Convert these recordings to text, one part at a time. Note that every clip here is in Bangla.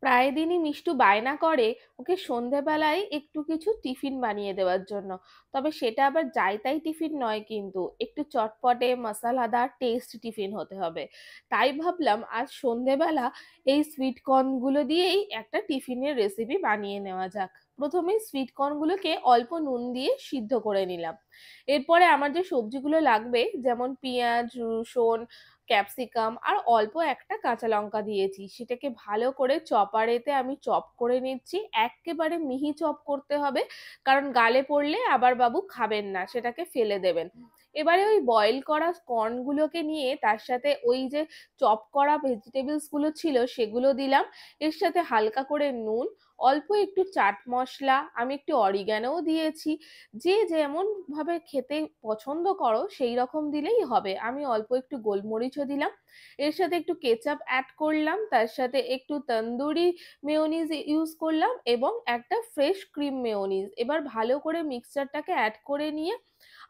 প্রায় দিনই মিষ্টু বায়না করে ওকে সন্ধেবেলায় একটু কিছু টিফিন বানিয়ে দেওয়ার জন্য। তবে সেটা আবার যাই তাই টিফিন নয়, কিন্তু একটু চটপটে মশলাদার টেস্ট টিফিন হতে হবে। তাই ভাবলাম আজ সন্ধেবেলা এই সুইট কর্নগুলো দিয়েই একটা টিফিনের রেসিপি বানিয়ে নেওয়া যাক। প্রথমে সুইট কর্নগুলোকে অল্প নুন দিয়ে সিদ্ধ করে নিলাম। এরপরে আমার যে সবজিগুলো লাগবে, যেমন পেঁয়াজ, রসুন, ক্যাপসিকাম আর অল্প একটা কাঁচা লঙ্কা দিয়েছি, সেটাকে ভালো করে চপারেতে আমি চপ করে নিচ্ছি। একেবারে মিহি চপ করতে হবে, কারণ গালে পড়লে আবার বাবু খাবেন না, সেটাকে ফেলে দেবেন। এবারে ওই বয়েল করা কর্নগুলোকে নিয়ে তার সাথে ওই যে চপ করা ভেজিটেবলস গুলো ছিল সেগুলো দিলাম। এর সাথে হালকা করে নুন, অল্প একটু চাট মশলা, আমি একটু অরিগ্যানোও দিয়েছি। যে যেমন ভাবে খেতে পছন্দ করো সেই রকম দিলেই হবে। আমি অল্প একটু গোলমরিচও দিলাম। এর সাথে একটু কেচাপ অ্যাড করলাম, তার সাথে একটু তন্দুরি মেয়োনিজ ইউজ করলাম এবং একটা ফ্রেশ ক্রিম মেয়োনিজ। এবার ভালো করে মিক্সচারটাকে অ্যাড করে নিয়ে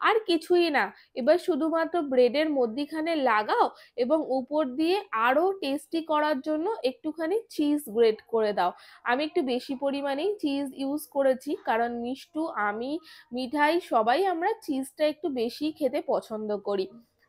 আর কিছুই না, এবার শুধুমাত্র ব্রেডের মধ্যিখানে লাগাও এবং উপর দিয়ে আরো টেস্টি করার জন্য একটুখানি চিজ গ্রেট করে দাও। আমি একটু বেশি পরিমাণেই চিজ ইউজ করেছি, কারণ মিষ্টু, আমি, মিঠাই সবাই আমরা চিজটা একটু বেশি খেতে পছন্দ করি।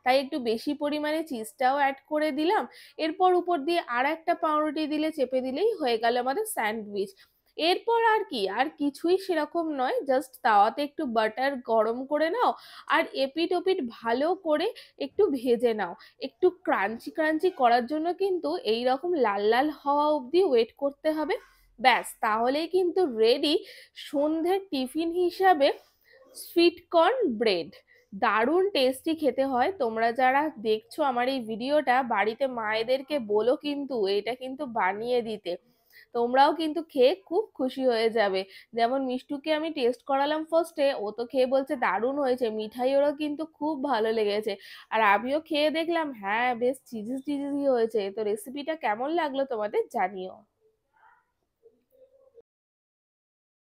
তাই একটু বেশি পরিমাণে চিজটাও অ্যাড করে দিলাম। এরপর উপর দিয়ে আর একটা পাউরুটি দিলে, চেপে দিলেই হয়ে গেল আমাদের স্যান্ডউইচ। এরপর আর কি, আর কিছুই সেরকম নয়, জাস্ট তাওয়াতে একটু বাটার গরম করে নাও আর এপিট ওপিট ভালো করে একটু ভেজে নাও। একটু ক্রাঞ্চি ক্রাঞ্চি করার জন্য কিন্তু এই রকম লাল লাল হওয়া অবধি ওয়েট করতে হবে। ব্যাস, তাহলেই কিন্তু রেডি সন্ধ্যের টিফিন হিসাবে সুইট কর্ন ব্রেড। দারুণ টেস্টি খেতে হয়। তোমরা যারা দেখছো আমার এই ভিডিওটা, বাড়িতে মায়েদেরকে বলো কিন্তু এটা কিন্তু বানিয়ে দিতে। তোমরাও কিন্তু খেয়ে খুব খুশি হয়ে যাবে। যেমন মিষ্টুকে আমি টেস্ট করালাম ফার্স্টে, ও তো খেয়ে বলছে দারুণ হয়েছে, মিঠাইয়েরও কিন্তু খুব ভালো লেগেছে। আর আমিও খেয়ে দেখলাম, হ্যাঁ বেশ চিজি চিজি হয়েছে। তো রেসিপিটা কেমন লাগলো তোমাদের জানিও।